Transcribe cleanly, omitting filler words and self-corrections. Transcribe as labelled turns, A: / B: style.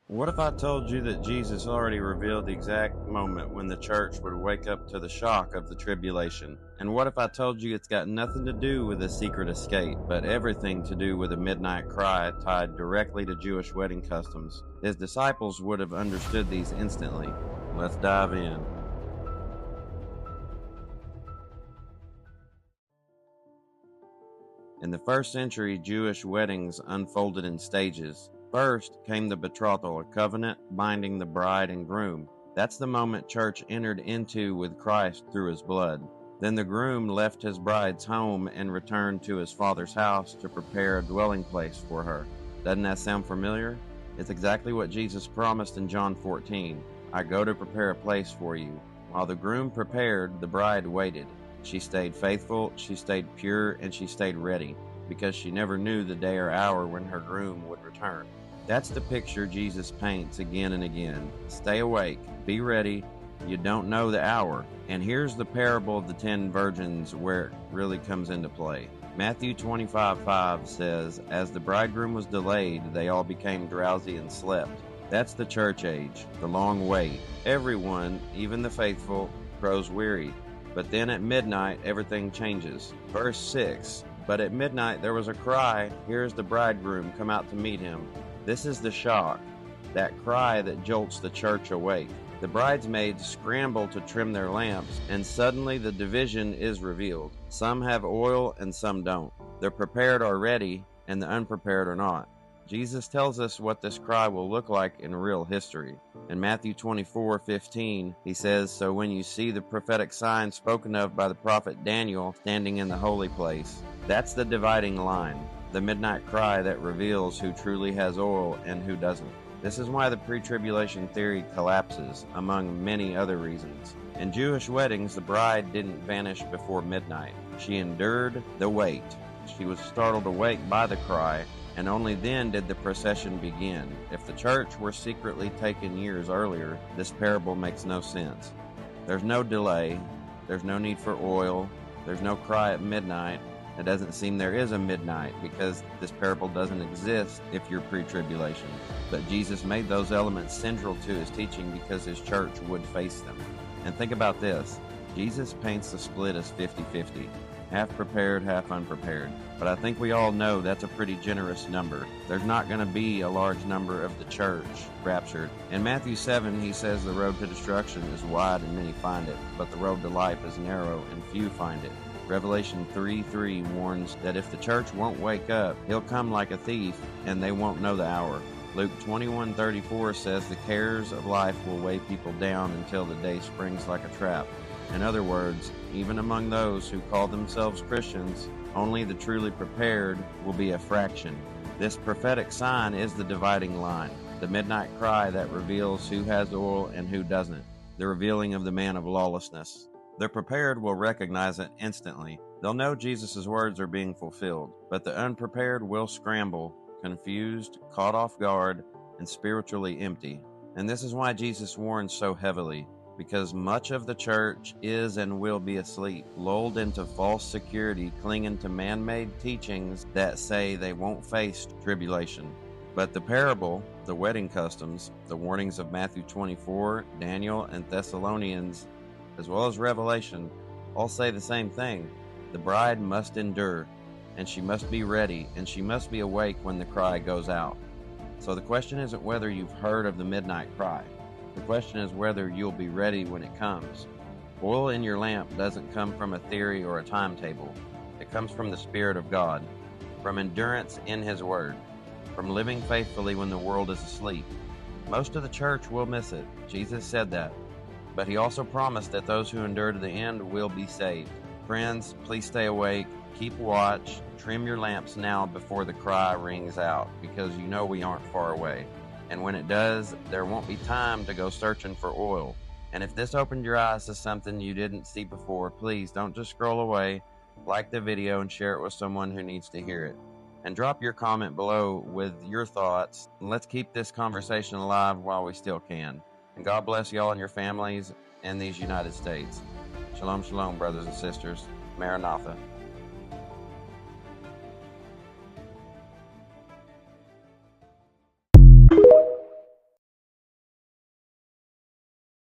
A: What if I told you that Jesus already revealed the exact moment when the church would wake up to the shock of the tribulation? And what if I told you it's got nothing to do with a secret escape, but everything to do with a midnight cry tied directly to Jewish wedding customs? His disciples would have understood these instantly. Let's dive in. In the first century, Jewish weddings unfolded in stages. First came the betrothal, a covenant binding the bride and groom. That's the moment church entered into with Christ through his blood. Then the groom left his bride's home and returned to his father's house to prepare a dwelling place for her. Doesn't that sound familiar? It's exactly what Jesus promised in John 14. I go to prepare a place for you. While the groom prepared, the bride waited. She stayed faithful, she stayed pure, and she stayed ready, because she never knew the day or hour when her groom would return. That's the picture Jesus paints again and again. Stay awake, be ready, you don't know the hour. And here's the parable of the 10 virgins where it really comes into play. Matthew 25:5 says, "As the bridegroom was delayed, they all became drowsy and slept." That's the church age, the long wait. Everyone, even the faithful, grows weary. But then at midnight, everything changes. Verse 6, "But at midnight there was a cry, 'Here is the bridegroom, come out to meet him.'" This is the shock, that cry that jolts the church awake. The bridesmaids scramble to trim their lamps, and suddenly the division is revealed. Some have oil and some don't. The prepared are ready, and the unprepared are not. Jesus tells us what this cry will look like in real history. In Matthew 24:15, he says, "So when you see the prophetic sign spoken of by the prophet Daniel standing in the holy place," that's the dividing line, the midnight cry that reveals who truly has oil and who doesn't. This is why the pre-tribulation theory collapses, among many other reasons. In Jewish weddings, the bride didn't vanish before midnight. She endured the wait. She was startled awake by the cry, and only then did the procession begin. If the church were secretly taken years earlier, this parable makes no sense. There's no delay, there's no need for oil, there's no cry at midnight. It doesn't seem there is a midnight, because this parable doesn't exist if you're pre-tribulation. But Jesus made those elements central to his teaching because his church would face them. And think about this, Jesus paints the split as 50-50. Half prepared, half unprepared. But I think we all know that's a pretty generous number. There's not going to be a large number of the church raptured. In Matthew 7, he says the road to destruction is wide and many find it, but the road to life is narrow and few find it. Revelation 3:3 warns that if the church won't wake up, he'll come like a thief and they won't know the hour. Luke 21:34 says the cares of life will weigh people down until the day springs like a trap. In other words, even among those who call themselves Christians, only the truly prepared will be a fraction. This prophetic sign is the dividing line, the midnight cry that reveals who has oil and who doesn't, the revealing of the man of lawlessness. The prepared will recognize it instantly. They'll know Jesus' words are being fulfilled, but the unprepared will scramble, confused, caught off guard, and spiritually empty. And this is why Jesus warns so heavily, because much of the church is and will be asleep, lulled into false security, clinging to man-made teachings that say they won't face tribulation. But the parable, the wedding customs, the warnings of Matthew 24, Daniel, and Thessalonians, as well as Revelation, all say the same thing. The bride must endure, and she must be ready, and she must be awake when the cry goes out. So the question isn't whether you've heard of the midnight cry. The question is whether you'll be ready when it comes. Oil in your lamp doesn't come from a theory or a timetable. It comes from the Spirit of God, from endurance in His Word, from living faithfully when the world is asleep. Most of the church will miss it. Jesus said that. But He also promised that those who endure to the end will be saved. Friends, please stay awake, keep watch, trim your lamps now before the cry rings out, because you know we aren't far away. And when it does, there won't be time to go searching for oil. And if this opened your eyes to something you didn't see before, please don't just scroll away. Like the video and share it with someone who needs to hear it. And drop your comment below with your thoughts. And let's keep this conversation alive while we still can. And God bless y'all and your families and these United States. Shalom, shalom, brothers and sisters. Maranatha.